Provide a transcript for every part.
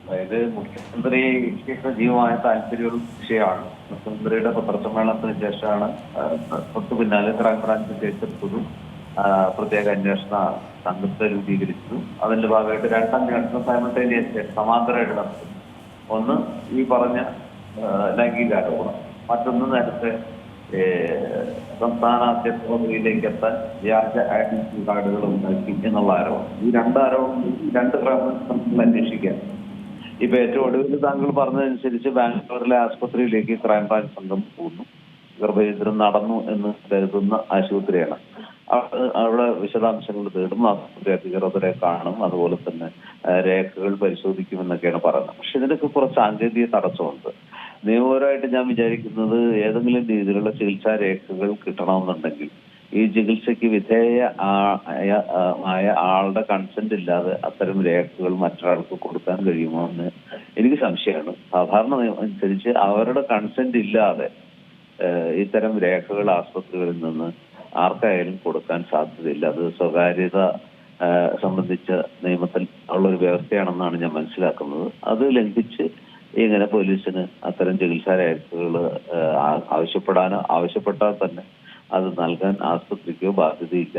അതായത് മുഖ്യമന്ത്രിക്ക് സജീവമായ താല്പര്യമുള്ള വിഷയമാണ്. മുഖ്യമന്ത്രിയുടെ പത്രസമ്മേളനത്തിന് ശേഷമാണ് തൊട്ടു പിന്നാലെ ക്രൈംബ്രാഞ്ച് കേസെടുത്തതും പ്രത്യേക അന്വേഷണ സംഘത്തെ രൂപീകരിച്ചതും. അതിന്റെ ഭാഗമായിട്ട് രണ്ടന്വേഷണം സൈമൾട്ടേനിയസ് സമാന്തരമായിട്ട് നടത്തുന്നു. ഒന്ന് ഈ പറഞ്ഞ ലൈംഗികാരോപണം, മറ്റൊന്ന് നേരത്തെ സംസ്ഥാന അധ്യക്ഷ പദവിയിലേക്ക് എത്താൻ വ്യാജ ഐഡന്റിറ്റി കാർഡുകൾ ഉണ്ടാക്കി എന്നുള്ള ആരോപണം. ഈ രണ്ട് ക്രൈംബ്രാഞ്ച് അന്വേഷിക്കാൻ. ഇപ്പൊ ഏറ്റവും ഒടുവിൽ താങ്കൾ പറഞ്ഞതനുസരിച്ച് ബാംഗ്ലൂരിലെ ആശുപത്രിയിലേക്ക് ക്രൈംബ്രാഞ്ച് സംഘം പോകുന്നു. ഗർഭഛിദ്രം നടന്നു എന്ന് കരുതുന്ന ആശുപത്രിയാണ്. അവിടെ വിശദാംശങ്ങൾ തേടും, ആശുപത്രി അധികൃതരെ കാണും, അതുപോലെ തന്നെ രേഖകൾ പരിശോധിക്കുമെന്നൊക്കെയാണ് പറയുന്നത്. പക്ഷെ ഇതിനൊക്കെ കുറച്ച് സാങ്കേതിക തടസ്സമുണ്ട്. നിയമപരമായിട്ട് ഞാൻ വിചാരിക്കുന്നത് ഏതെങ്കിലും രീതിയിലുള്ള ചികിത്സാ രേഖകൾ കിട്ടണമെന്നുണ്ടെങ്കിൽ ഈ ചികിത്സയ്ക്ക് ആയ ആളുടെ കൺസെന്റ് ഇല്ലാതെ അത്തരം രേഖകൾ മറ്റൊരാൾക്ക് കൊടുക്കാൻ കഴിയുമോ എന്ന് എനിക്ക് സംശയമാണ്. സാധാരണ നിയമം അനുസരിച്ച് അവരുടെ കൺസെന്റ് ഇല്ലാതെ ഇത്തരം രേഖകൾ ആശുപത്രികളിൽ നിന്ന് ആർക്കായാലും കൊടുക്കാൻ സാധ്യതയില്ല. അത് സ്വകാര്യത സംബന്ധിച്ച നിയമത്തിൽ ഉള്ളൊരു വ്യവസ്ഥയാണെന്നാണ് ഞാൻ മനസ്സിലാക്കുന്നത്. അത് ലംഘിച്ച് ഇങ്ങനെ പോലീസിന് അത്തരം ചികിത്സാ രേഖകൾ ആവശ്യപ്പെട്ടാൽ തന്നെ അത് നൽകാൻ ആശുപത്രിക്കോ ബാധ്യതയില്ല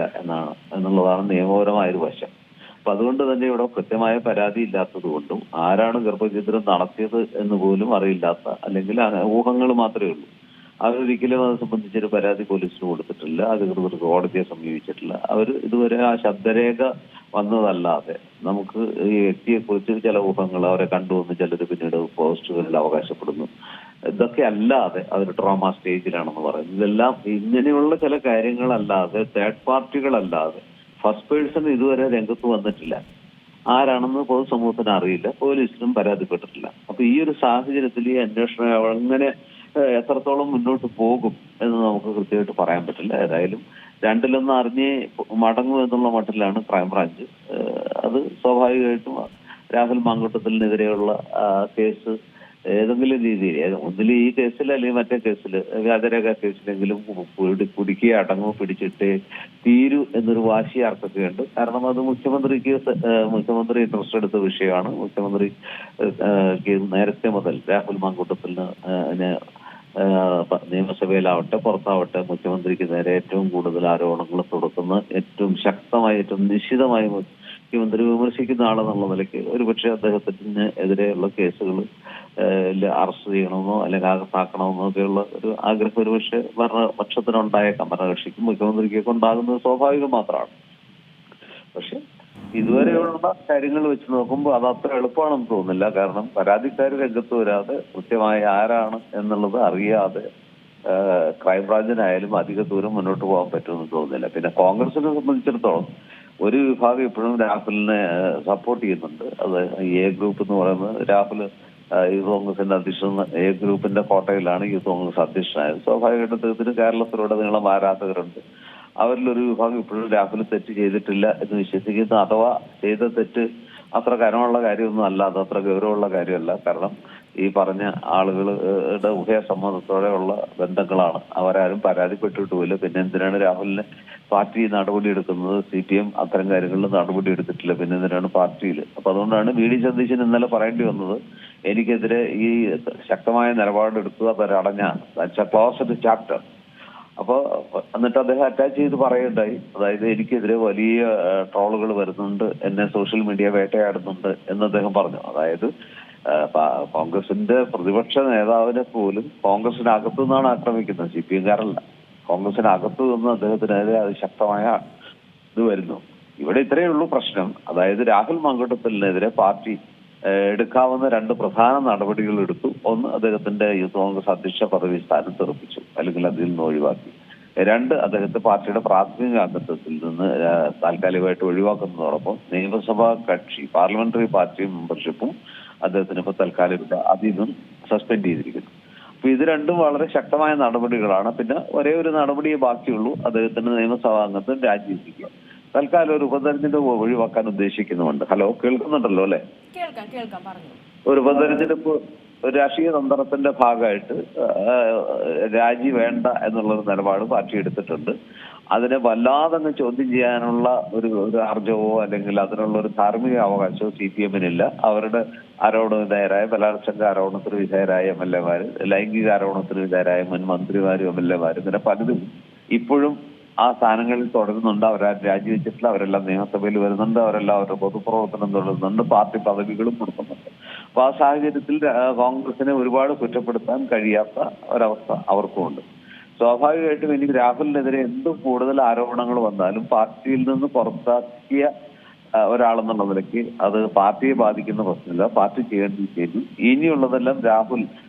എന്നുള്ളതാണ് നിയമപരമായൊരു വശം. അപ്പൊ അതുകൊണ്ട് തന്നെ ഇവിടെ കൃത്യമായ പരാതി ഇല്ലാത്തത് കൊണ്ടും ആരാണ് ഗർഭഛിദ്രം നടത്തിയത് എന്ന് പോലും അറിയില്ലാത്ത, അല്ലെങ്കിൽ ഊഹങ്ങൾ മാത്രമേ ഉള്ളൂ. അവരൊരിക്കലും അത് സംബന്ധിച്ചൊരു പരാതി പോലീസിന് കൊടുത്തിട്ടില്ല, അധികൃതർ കോടതിയെ സമീപിച്ചിട്ടില്ല. അവർ ഇതുവരെ ആ ശബ്ദരേഖ വന്നതല്ലാതെ നമുക്ക് ഈ വ്യക്തിയെ കുറിച്ച് ചില ഊഹങ്ങൾ, അവരെ കണ്ടുവന്ന് ചിലർ പിന്നീട് പോസ്റ്റുകളിൽ അവകാശപ്പെടുന്നു. ഇതൊക്കെ അല്ലാതെ അവർ ട്രോമ സ്റ്റേജിലാണെന്ന് പറയുന്നത്. ഇതെല്ലാം ഇങ്ങനെയുള്ള ചില കാര്യങ്ങളല്ലാതെ, തേർഡ് പാർട്ടികളല്ലാതെ ഫസ്റ്റ് പേഴ്സൺ ഇതുവരെ രംഗത്ത് വന്നിട്ടില്ല. ആരാണെന്ന് പൊതുസമൂഹത്തിന് അറിയില്ല, പോലീസിനും പരാതിപ്പെട്ടിട്ടില്ല. അപ്പൊ ഈ ഒരു സാഹചര്യത്തിൽ ഈ അന്വേഷണം എങ്ങനെ എത്രത്തോളം മുന്നോട്ട് പോകും എന്ന് നമുക്ക് കൃത്യമായിട്ട് പറയാൻ പറ്റില്ല. ഏതായാലും രണ്ടിലൊന്ന് അറിഞ്ഞ് മടങ്ങും എന്നുള്ള മട്ടിലാണ് ക്രൈംബ്രാഞ്ച്. അത് സ്വാഭാവികമായിട്ടും രാഹുൽ മാങ്കൂട്ടത്തിനെതിരെയുള്ള കേസ് ഏതെങ്കിലും രീതിയിൽ, ഒന്നിൽ ഈ കേസിൽ അല്ലെങ്കിൽ മറ്റേ കേസിൽ, വ്യാജരേഖ കേസിലെങ്കിലും കുടുക്കി അടങ്ങോ പിടിച്ചിട്ട് തീരൂ എന്നൊരു വാശി ആർക്കൊക്കെയുണ്ട്. കാരണം അത് മുഖ്യമന്ത്രി ഇൻട്രസ്റ്റ് എടുത്ത വിഷയമാണ്. മുഖ്യമന്ത്രി നേരത്തെ മുതൽ രാഹുൽ മാങ്കൂട്ടത്തിന് നിയമസഭയിലാവട്ടെ പുറത്താവട്ടെ മുഖ്യമന്ത്രിക്ക് നേരെ ഏറ്റവും കൂടുതൽ ആരോപണങ്ങൾ തുടക്കുന്ന, ഏറ്റവും ശക്തമായി ഏറ്റവും നിശ്ചിതമായി മുഖ്യമന്ത്രി വിമർശിക്കുന്ന ആളെന്നുള്ള നിലയ്ക്ക് ഒരുപക്ഷെ അദ്ദേഹത്തിന് എതിരെയുള്ള കേസുകൾ അറസ്റ്റ് ചെയ്യണമെന്നോ അല്ലെങ്കിൽ അകത്താക്കണമെന്നോ ഒക്കെയുള്ള ഒരു ആഗ്രഹം ഒരുപക്ഷെ ഭരണപക്ഷത്തിനുണ്ടായേക്കാം. ഭരണകക്ഷിക്കും മുഖ്യമന്ത്രിക്കൊക്കെ ഉണ്ടാകുന്നത് സ്വാഭാവികം മാത്രമാണ്. പക്ഷെ ഇതുവരെയുള്ള കാര്യങ്ങൾ വെച്ച് നോക്കുമ്പോൾ അത് അത്ര എളുപ്പമാണെന്ന് തോന്നുന്നില്ല. കാരണം പരാതിക്കാർ രംഗത്ത് വരാതെ കൃത്യമായി ആരാണ് എന്നുള്ളത് അറിയാതെ ക്രൈംബ്രാഞ്ചിനായാലും അധിക ദൂരം മുന്നോട്ട് പോകാൻ പറ്റുമെന്ന് തോന്നുന്നില്ല. പിന്നെ കോൺഗ്രസിനെ സംബന്ധിച്ചിടത്തോളം ഒരു വിഭാഗം ഇപ്പോഴും രാഹുലിനെ സപ്പോർട്ട് ചെയ്യുന്നുണ്ട്. അത് എ ഗ്രൂപ്പ് എന്ന് പറയുന്നത്, രാഹുൽ യൂത്ത് കോൺഗ്രസിന്റെ അധ്യക്ഷൻ, എ ഗ്രൂപ്പിന്റെ കോട്ടയിലാണ് യൂത്ത് കോൺഗ്രസ് അധ്യക്ഷനായത്. സ്വാഭാവികമായിട്ടും അദ്ദേഹത്തിന് കേരളത്തിലുടനീളം ആരാധകരുണ്ട്. അവരിലൊരു വിഭാഗം ഇപ്പോഴും രാഹുൽ തെറ്റ് ചെയ്തിട്ടില്ല എന്ന് വിശ്വസിക്കുന്നു. അഥവാ ചെയ്ത തെറ്റ് അത്ര കനമുള്ള കാര്യമൊന്നും അല്ല, അത് അത്ര ഗൗരവമുള്ള കാര്യമല്ല. കാരണം ഈ പറഞ്ഞ ആളുകളുടെ ഉഭയസമ്മതത്തോടെയുള്ള ബന്ധങ്ങളാണ്. അവരാരും പരാതിപ്പെട്ടിട്ടുമില്ല. പിന്നെ എന്തിനാണ് രാഹുലിനെ പാർട്ടി നടപടി എടുക്കുന്നത്? CPM അത്തരം കാര്യങ്ങളിൽ നടപടി എടുത്തിട്ടില്ല, പിന്നെ എന്തിനാണ് പാർട്ടിയിൽ? അപ്പൊ അതുകൊണ്ടാണ് വി ഡി സതീശൻ ഇന്നലെ പറയേണ്ടി വന്നത്, എനിക്കെതിരെ ഈ ശക്തമായ നിലപാടെടുക്കുക അവരടഞ്ഞ ക്ലോസ്ഡ് ചാപ്റ്റർ. അപ്പൊ എന്നിട്ട് അദ്ദേഹം അറ്റാച്ച് ചെയ്ത് പറയുണ്ടായി, അതായത് എനിക്കെതിരെ വലിയ ട്രോളുകൾ വരുന്നുണ്ട്, എന്നെ സോഷ്യൽ മീഡിയ വേട്ടയാടുന്നുണ്ട് എന്ന് അദ്ദേഹം പറഞ്ഞു. അതായത് കോൺഗ്രസിന്റെ പ്രതിപക്ഷ നേതാവിനെ പോലും കോൺഗ്രസിനകത്തു നിന്നാണ് ആക്രമിക്കുന്നത്, CPM-കാരല്ല. കോൺഗ്രസിനകത്തു നിന്ന് അദ്ദേഹത്തിനെതിരെ അതിശക്തമായ ഇത് വരുന്നു. ഇവിടെ ഇത്രയേ ഉള്ളൂ പ്രശ്നം. അതായത് രാഹുൽ മാങ്കൂട്ടത്തിനെതിരെ പാർട്ടി എടുക്കാവുന്ന രണ്ട് പ്രധാന നടപടികൾ എടുത്തു. ഒന്ന്, അദ്ദേഹത്തിന്റെ യൂത്ത് കോൺഗ്രസ് അധ്യക്ഷ പദവി സ്ഥാനം തെറിപ്പിച്ചു, അല്ലെങ്കിൽ അതിൽ നിന്ന് ഒഴിവാക്കി. രണ്ട്, അദ്ദേഹത്തെ പാർട്ടിയുടെ പ്രാഥമിക അംഗത്വത്തിൽ നിന്ന് താൽക്കാലികമായിട്ട് ഒഴിവാക്കുന്നതോടൊപ്പം നിയമസഭാ കക്ഷി പാർലമെന്ററി പാർട്ടി മെമ്പർഷിപ്പും അദ്ദേഹത്തിന് ഇപ്പൊ താൽക്കാലിക അതിൽ നിന്നും സസ്പെൻഡ് ചെയ്തിരിക്കുന്നു. അപ്പൊ ഇത് രണ്ടും വളരെ ശക്തമായ നടപടികളാണ്. പിന്നെ ഒരേ ഒരു നടപടിയെ ബാക്കിയുള്ളൂ, അദ്ദേഹത്തിന്റെ നിയമസഭാ അംഗത്വം രാജിവെപ്പിക്കുക. തൽക്കാലം ഒരു ഉപതെരഞ്ഞെടുപ്പ് ഒഴിവാക്കാൻ ഉദ്ദേശിക്കുന്നുണ്ട്. ഹലോ, കേൾക്കുന്നുണ്ടല്ലോ അല്ലെ? ഒരു ഉപതെരഞ്ഞെടുപ്പ് രാഷ്ട്രീയ തന്ത്രത്തിന്റെ ഭാഗമായിട്ട് രാജി വേണ്ട എന്നുള്ളൊരു നിലപാട് പാർട്ടി എടുത്തിട്ടുണ്ട്. അതിനെ വല്ലാതെ ചോദ്യം ചെയ്യാനുള്ള ഒരു ആർജവോ അല്ലെങ്കിൽ അതിനുള്ള ഒരു ധാർമ്മിക അവകാശമോ CPM-നില്ല. അവരുടെ ആരോപണ വിധേയരായ, ബലാത്സംഗ ആരോപണത്തിന് വിധേയരായ MLA-മാര്, ലൈംഗിക ആരോപണത്തിന് വിധേയരായ മുൻ മന്ത്രിമാരും MLA-മാരും ഇങ്ങനെ പലരും ഇപ്പോഴും ആ സ്ഥാനങ്ങളിൽ തുടരുന്നുണ്ട്. അവരാരും രാജിവെച്ചിട്ടില്ല. അവരെല്ലാം നിയമസഭയിൽ വരുന്നുണ്ട്. അവരെല്ലാം അവരുടെ പൊതുപ്രവർത്തനം തുടരുന്നുണ്ട്. പാർട്ടി പദവികളും കൊടുക്കുന്നുണ്ട്. അപ്പൊ ആ സാഹചര്യത്തിൽ കോൺഗ്രസിനെ ഒരുപാട് കുറ്റപ്പെടുത്താൻ കഴിയാത്ത ഒരവസ്ഥ അവർക്കുമുണ്ട്. സ്വാഭാവികമായിട്ടും ഇനി രാഹുലിനെതിരെ എന്തും കൂടുതൽ ആരോപണങ്ങൾ വന്നാലും പാർട്ടിയിൽ നിന്ന് പുറത്താക്കിയ ഒരാളെന്നുള്ള നിലയ്ക്ക് അത് പാർട്ടിയെ ബാധിക്കുന്ന പ്രശ്നമില്ല. പാർട്ടി ചെയ്യേണ്ടത് ചെയ്തു. ഇനിയുള്ളതെല്ലാം രാഹുൽ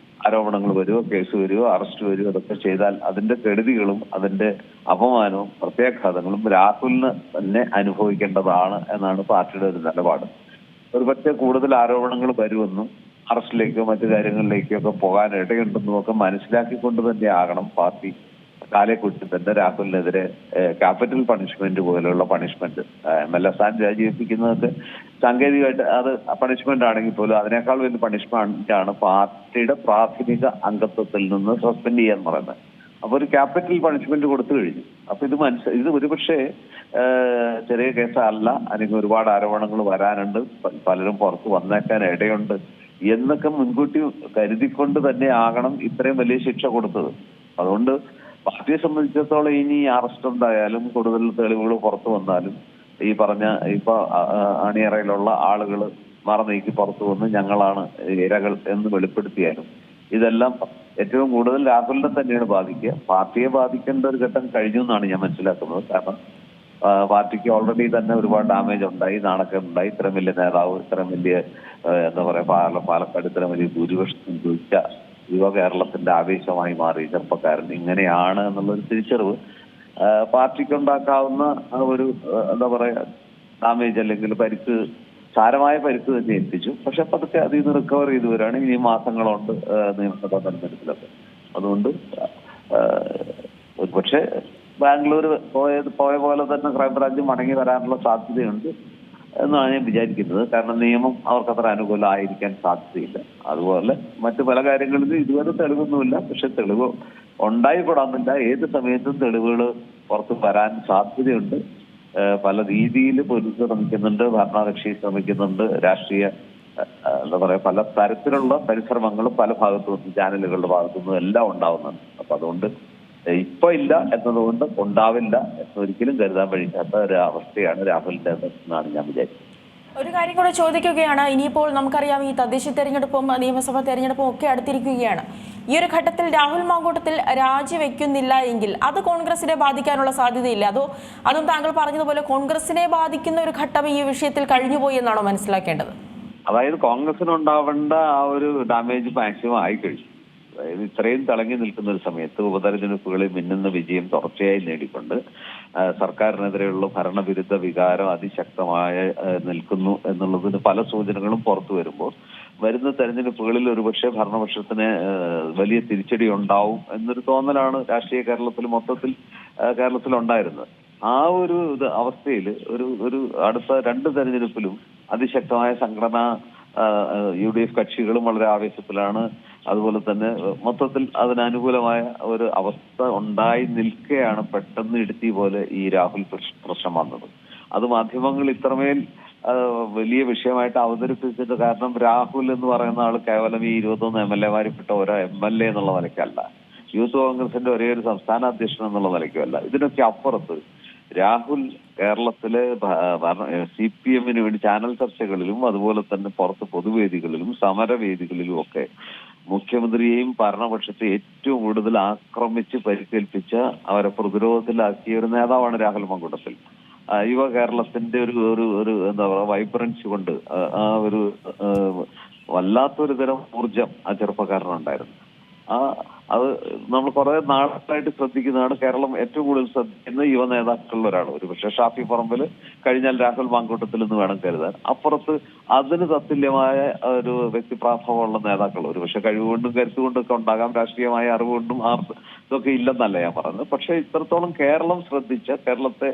ആരോപണങ്ങൾ വരുമോ, കേസ് വരുമോ, അറസ്റ്റ് വരുമോ, അതൊക്കെ ചെയ്താൽ അതിന്റെ കെടുതികളും അതിന്റെ അപമാനവും പ്രത്യാഘാതങ്ങളും രാഹുലിന് തന്നെ അനുഭവിക്കേണ്ടതാണ് എന്നാണ് പാർട്ടിയുടെ ഒരു നിലപാട്. ഒരുപക്ഷെ കൂടുതൽ ആരോപണങ്ങൾ വരുമെന്നും അറസ്റ്റിലേക്കോ മറ്റു കാര്യങ്ങളിലേക്കോ ഒക്കെ പോകാൻ ഇടയുണ്ടെന്നും ഒക്കെ മനസ്സിലാക്കിക്കൊണ്ട് തന്നെ ആകണം പാർട്ടി കാലെക്കുറിച്ച് തന്നെ രാഹുലിനെതിരെ ക്യാപിറ്റൽ പണിഷ്മെന്റ് പോലെയുള്ള പണിഷ്മെന്റ്, MLA സ്ഥാനം രാജിവെപ്പിക്കുന്നതൊക്കെ സാങ്കേതികമായിട്ട് അത് പണിഷ്മെന്റ് ആണെങ്കിൽ പോലും അതിനേക്കാൾ വലിയ പണിഷ്മെന്റ് ആണ് പാർട്ടിയുടെ പ്രാഥമിക അംഗത്വത്തിൽ നിന്ന് സസ്പെൻഡ് ചെയ്യാൻ പറയുന്നത്. അപ്പൊ ഒരു ക്യാപിറ്റൽ പണിഷ്മെന്റ് കൊടുത്തു കഴിഞ്ഞു. അപ്പൊ ഇത് ഒരുപക്ഷെ ചെറിയ കേസല്ല, അല്ലെങ്കിൽ ഒരുപാട് ആരോപണങ്ങൾ വരാനുണ്ട്, പലരും പുറത്ത് വന്നേക്കാൻ ഇടയുണ്ട് എന്നൊക്കെ മുൻകൂട്ടി കരുതിക്കൊണ്ട് തന്നെ ആകണം ഇത്രയും വലിയ ശിക്ഷ കൊടുത്തത്. അതുകൊണ്ട് പാർട്ടിയെ സംബന്ധിച്ചിടത്തോളം ഇനി അറസ്റ്റ് ഉണ്ടായാലും കൂടുതൽ തെളിവുകൾ പുറത്തു വന്നാലും ഈ പറഞ്ഞ ഇപ്പൊ അണിയറയിലുള്ള ആളുകൾ മറനീക്കി പുറത്തു വന്ന് ഞങ്ങളാണ് ഇരകൾ എന്ന് വെളിപ്പെടുത്തിയാലും ഇതെല്ലാം ഏറ്റവും കൂടുതൽ രാഹുലിനെ തന്നെയാണ് ബാധിക്കുക. പാർട്ടിയെ ബാധിക്കേണ്ട ഒരു ഘട്ടം കഴിഞ്ഞു എന്നാണ് ഞാൻ മനസ്സിലാക്കുന്നത്. കാരണം പാർട്ടിക്ക് ഓൾറെഡി തന്നെ ഒരുപാട് ഡാമേജ് ഉണ്ടായി, നാണക്കേടുണ്ടായി. ഇത്രയും വലിയ നേതാവ്, ഇത്രയും വലിയ എന്താ പറയാ, പാലക്കാട് ഇത്രയും വലിയ ഭൂരിപക്ഷം ചോദിച്ച യുവ കേരളത്തിന്റെ ആവേശമായി മാറി ചെറുപ്പക്കാരൻ ഇങ്ങനെയാണ് എന്നുള്ളൊരു തിരിച്ചറിവ് പാർട്ടിക്ക് ഉണ്ടാക്കാവുന്ന ഒരു എന്താ പറയാ ഡാമേജ് അല്ലെങ്കിൽ പരിക്ക്, സാരമായ പരിക്ക് തന്നെ എത്തിച്ചു. പക്ഷെ പതുക്കെ അതിൽ നിന്ന് റിക്കവർ ചെയ്തു വരികയാണ്. ഇനി മാസങ്ങളുണ്ട് നിയമസഭാ തെരഞ്ഞെടുപ്പിലൊക്കെ. അതുകൊണ്ട് പക്ഷെ ബാംഗ്ലൂർ പോയ പോലെ തന്നെ ക്രൈംബ്രാഞ്ച് മടങ്ങി വരാനുള്ള സാധ്യതയുണ്ട് എന്നാണ് ഞാൻ വിചാരിക്കുന്നത്. കാരണം നിയമം അവർക്കത്ര അനുകൂലമായിരിക്കാൻ സാധ്യതയില്ല. അതുപോലെ മറ്റു പല കാര്യങ്ങളിലും ഇതുവരെ തെളിവൊന്നുമില്ല. പക്ഷെ തെളിവ് ഉണ്ടായിപ്പെടാന്നില്ല. ഏത് സമയത്തും തെളിവുകൾ പുറത്ത് വരാൻ സാധ്യതയുണ്ട്. പല രീതിയിൽ പോലീസ് ശ്രമിക്കുന്നുണ്ട്, ഭരണകക്ഷി ശ്രമിക്കുന്നുണ്ട്, രാഷ്ട്രീയ എന്താ പറയാ പല തരത്തിലുള്ള പരിശ്രമങ്ങളും പല ഭാഗത്തുനിന്നും ചാനലുകളുടെ ഭാഗത്തുനിന്നും എല്ലാം ഉണ്ടാവുന്നുണ്ട്. അപ്പൊ അതുകൊണ്ട് ഇപ്പൊ ഇല്ല എന്നതുകൊണ്ട് ഉണ്ടാവില്ല എന്നൊരിക്കലും കരുതാൻ കഴിയാത്ത ഒരു അവസ്ഥയാണ് രാഹുലിന്റെ എന്നാണ് ഞാൻ വിചാരിക്കുന്നത്. ഒരു കാര്യം കൂടെ ചോദിക്കുകയാണ്. ഇനിയിപ്പോൾ നമുക്കറിയാം ഈ തദ്ദേശ തെരഞ്ഞെടുപ്പും നിയമസഭാ തെരഞ്ഞെടുപ്പും ഒക്കെ അടുത്തിരിക്കുകയാണ്. ഈ ഒരു ഘട്ടത്തിൽ രാഹുൽ മാങ്കൂട്ടത്തിൽ രാജിവെക്കുന്നില്ല എങ്കിൽ അത് കോൺഗ്രസിനെ ബാധിക്കാനുള്ള സാധ്യതയില്ല? അതും താങ്കൾ പറഞ്ഞതുപോലെ കോൺഗ്രസിനെ ബാധിക്കുന്ന ഒരു ഘട്ടം ഈ വിഷയത്തിൽ കഴിഞ്ഞുപോയി എന്നാണോ മനസ്സിലാക്കേണ്ടത്? അതായത് കോൺഗ്രസിനുണ്ടാവേണ്ട ആ ഒരു ഡാമേജ് മാക്സിമം ആയിക്കഴിഞ്ഞു. അതായത് ഇത്രയും തിളങ്ങി നിൽക്കുന്ന ഒരു സമയത്ത് ഉപതെരഞ്ഞെടുപ്പുകളിൽ മിന്നുന്ന വിജയം തുടർച്ചയായി നേടിക്കൊണ്ട് സർക്കാരിനെതിരെയുള്ള ഭരണവിരുദ്ധ വികാരം അതിശക്തമായി നിൽക്കുന്നു എന്നുള്ളതിന് പല സൂചനകളും പുറത്തു വരുമ്പോൾ വരുന്ന തെരഞ്ഞെടുപ്പുകളിൽ ഒരുപക്ഷെ ഭരണപക്ഷത്തിന് വലിയ തിരിച്ചടി ഉണ്ടാവും എന്നൊരു തോന്നലാണ് രാഷ്ട്രീയ കേരളത്തിൽ മൊത്തത്തിൽ കേരളത്തിലുണ്ടായിരുന്നത്. ആ ഒരു അവസ്ഥയിൽ ഒരു അടുത്ത 2 തെരഞ്ഞെടുപ്പിലും അതിശക്തമായ സംഘടനാ UDF കക്ഷികളും വളരെ ആവേശത്തിലാണ്. അതുപോലെ തന്നെ മൊത്തത്തിൽ അതിനനുകൂലമായ ഒരു അവസ്ഥ ഉണ്ടായി നിൽക്കുകയാണ് പെട്ടെന്ന് ഇടുത്തി പോലെ ഈ രാഹുൽ പ്രശ്നം വന്നത്. അത് മാധ്യമങ്ങൾ ഇത്രമേൽ വലിയ വിഷയമായിട്ട് അവതരിപ്പിച്ചത് കാരണം രാഹുൽ എന്ന് പറയുന്ന ആൾ കേവലം ഈ 21 MLA-മാരിൽപ്പെട്ട ഓരോ MLA എന്നുള്ള നിലയ്ക്കല്ല, യൂത്ത് കോൺഗ്രസിന്റെ ഒരേ ഒരു സംസ്ഥാന അധ്യക്ഷൻ എന്നുള്ള നിലയ്ക്കുമല്ല. ഇതിനൊക്കെ അപ്പുറത്ത് രാഹുൽ കേരളത്തിലെ CPM-ന് വേണ്ടി ചാനൽ ചർച്ചകളിലും അതുപോലെ തന്നെ പുറത്ത് പൊതുവേദികളിലും സമരവേദികളിലും ഒക്കെ മുഖ്യമന്ത്രിയെയും ഭരണപക്ഷത്തെ ഏറ്റവും കൂടുതൽ ആക്രമിച്ച് പരിക്കേൽപ്പിച്ച അവരെ പ്രതിരോധത്തിലാക്കിയ ഒരു നേതാവാണ് രാഹുൽ മാങ്കൂട്ടത്തിൽ. യുവ കേരളത്തിന്റെ ഒരു എന്താ പറയുക വൈബ്രൻസ് കൊണ്ട് ആ ഒരു വല്ലാത്തൊരു തരം ഊർജം ആ ചെറുപ്പക്കാരനുണ്ടായിരുന്നു. അത് നമ്മൾ കുറെ നാളായിട്ട് ശ്രദ്ധിക്കുന്നതാണ്. കേരളം ഏറ്റവും കൂടുതൽ ശ്രദ്ധിക്കുന്ന യുവ നേതാക്കളിൽ ഒരാൾ. ഒരു പക്ഷേ ഷാഫി പറമ്പിൽ കഴിഞ്ഞാൽ രാഹുൽ മാങ്കൂട്ടത്തിൽ എന്ന് വേണം കരുതാൻ. അപ്പുറത്ത് അതിന് തത്തുല്യമായ ഒരു വ്യക്തിപ്രാഭവമുള്ള നേതാക്കൾ ഒരു പക്ഷെ കഴിവുകൊണ്ടും കരുത്തുകൊണ്ടും ഒക്കെ ഉണ്ടാകാം, രാഷ്ട്രീയമായ അറിവുകൊണ്ടും ഇതൊക്കെ ഇല്ലെന്നല്ല ഞാൻ പറഞ്ഞത്. പക്ഷെ ഇത്രത്തോളം കേരളം ശ്രദ്ധിച്ച, കേരളത്തെ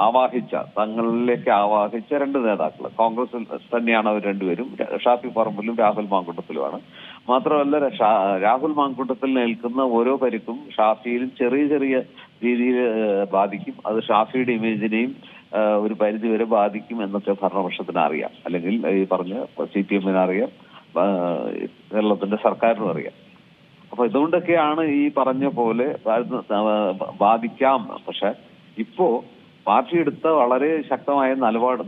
ആവാഹിച്ച, തങ്ങളിലേക്ക് ആവാഹിച്ച 2 നേതാക്കൾ കോൺഗ്രസിൽ തന്നെയാണ് അവർ രണ്ടുപേരും. ഷാഫി പറമ്പിലും രാഹുൽ മാങ്കൂട്ടത്തിലുമാണ്. മാത്രമല്ല രാഹുൽ മാങ്കൂട്ടത്തിൽ നിൽക്കുന്ന ഓരോ പരിക്കും ഷാഫിയിലും ചെറിയ ചെറിയ രീതിയിൽ ബാധിക്കും. അത് ഷാഫിയുടെ ഇമേജിനെയും ഒരു പരിധി വരെ ബാധിക്കും എന്നൊക്കെ ഭരണപക്ഷത്തിന് അറിയാം, അല്ലെങ്കിൽ ഈ പറഞ്ഞ CPM-ന് അറിയാം, കേരളത്തിന്റെ സർക്കാരിനും അറിയാം. അപ്പൊ ഇതുകൊണ്ടൊക്കെയാണ് ഈ പറഞ്ഞ പോലെ ബാധിക്കാം. പക്ഷെ ഇപ്പോ പാർട്ടി എടുത്ത വളരെ ശക്തമായ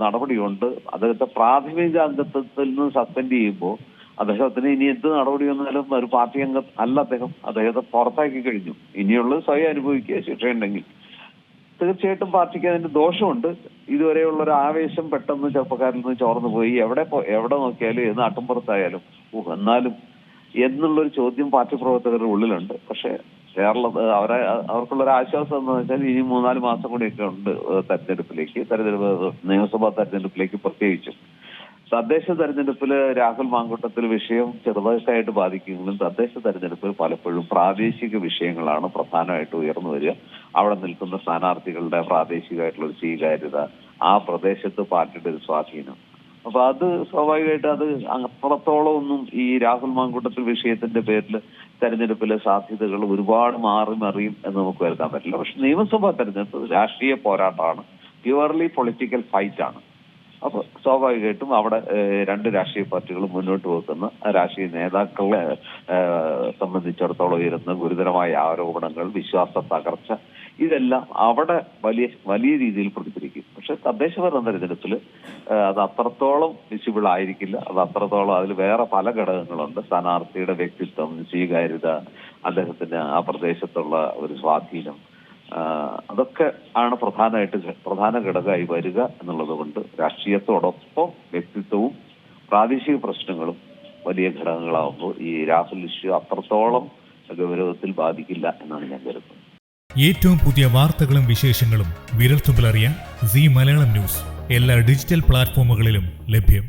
നടപടിയുണ്ട്. അദ്ദേഹത്തെ പ്രാഥമിക അംഗത്വത്തിൽ നിന്ന് സസ്പെൻഡ് ചെയ്യുമ്പോൾ അദ്ദേഹത്തിന് ഇനി എന്ത് നടപടി വന്നാലും ഒരു പാർട്ടി അംഗം അല്ല അദ്ദേഹത്തെ പുറത്താക്കി കഴിഞ്ഞു. ഇനിയുള്ളത് സ്വയം അനുഭവിക്കുക, ശിക്ഷയുണ്ടെങ്കിൽ. തീർച്ചയായിട്ടും പാർട്ടിക്ക് അതിന്റെ ദോഷമുണ്ട്. ഇതുവരെയുള്ള ഒരു ആവേശം പെട്ടെന്ന് ചെറുപ്പക്കാരിൽ നിന്ന് ചോർന്നു പോയി. എവിടെ നോക്കിയാലും ഏത് നാട്ടിൻപുറത്തായാലും എന്നാലും എന്നുള്ളൊരു ചോദ്യം പാർട്ടി പ്രവർത്തകരുടെ ഉള്ളിലുണ്ട്. പക്ഷെ അവർക്കുള്ളൊരു ആശ്വാസം എന്ന് വെച്ചാൽ ഇനി 3-4 മാസം കൂടിയൊക്കെ ഉണ്ട് നിയമസഭാ തെരഞ്ഞെടുപ്പിലേക്ക്. പ്രത്യേകിച്ചും തദ്ദേശ തെരഞ്ഞെടുപ്പിൽ രാഹുൽ മാങ്കൂട്ടത്തിൽ വിഷയം ചെറുതായിട്ട് ബാധിക്കുമെങ്കിലും തദ്ദേശ തെരഞ്ഞെടുപ്പിൽ പലപ്പോഴും പ്രാദേശിക വിഷയങ്ങളാണ് പ്രധാനമായിട്ട് ഉയർന്നു വരിക. അവിടെ നിൽക്കുന്ന സ്ഥാനാർത്ഥികളുടെ പ്രാദേശികമായിട്ടുള്ള ഒരു സ്വീകാര്യത, ആ പ്രദേശത്ത് പാർട്ടിയുടെ ഒരു സ്വാധീനം. അപ്പൊ അത് സ്വാഭാവികമായിട്ട് അത് അപ്പുറത്തോളം ഒന്നും ഈ രാഹുൽ മാങ്കൂട്ടത്തിൽ വിഷയത്തിന്റെ പേരിൽ തെരഞ്ഞെടുപ്പിലെ സാധ്യതകൾ ഒരുപാട് മറിയും എന്ന് നമുക്ക് വരുത്താൻ പറ്റില്ല. പക്ഷെ നിയമസഭാ തെരഞ്ഞെടുപ്പ് രാഷ്ട്രീയ പോരാട്ടമാണ്, പ്യുവർലി പൊളിറ്റിക്കൽ ഫൈറ്റ് ആണ്. അപ്പൊ സ്വാഭാവികമായിട്ടും അവിടെ രണ്ട് രാഷ്ട്രീയ പാർട്ടികളും മുന്നോട്ട് വെക്കുന്ന രാഷ്ട്രീയ നേതാക്കളെ സംബന്ധിച്ചിടത്തോളം ഉയരുന്ന ഗുരുതരമായ ആരോപണങ്ങൾ, വിശ്വാസ തകർച്ച, ഇതെല്ലാം അവിടെ വലിയ രീതിയിൽ പ്രതിഫലിക്കും. പക്ഷെ തദ്ദേശഭരണ തെരഞ്ഞെടുപ്പിൽ അത് അത്രത്തോളം വിസിബിൾ ആയിരിക്കില്ല. അത് അത്രത്തോളം അതിൽ വേറെ പല ഘടകങ്ങളുണ്ട്. സ്ഥാനാർത്ഥിയുടെ വ്യക്തിത്വം, സ്വീകാര്യത, അദ്ദേഹത്തിന് ആ പ്രദേശത്തുള്ള ഒരു സ്വാധീനം, അതൊക്കെ ആണ് പ്രധാന ഘടകമായി വരിക എന്നുള്ളത് കൊണ്ട് രാഷ്ട്രീയത്തോടൊപ്പം വ്യക്തിത്വവും പ്രാദേശിക പ്രശ്നങ്ങളും വലിയ ഘടകങ്ങളാവുമ്പോൾ ഈ രാഹുൽ ഇഷ്യൂ അത്രത്തോളം ഗൗരവത്തിൽ ബാധിക്കില്ല എന്നാണ് ഞാൻ കരുതുന്നത്. ഏറ്റവും പുതിയ വാർത്തകളും വിശേഷങ്ങളും വിരൽത്തുമ്പിലറിയാൻ സീ മലയാളം ന്യൂസ് എല്ലാ ഡിജിറ്റൽ പ്ലാറ്റ്ഫോമുകളിലും ലഭ്യം.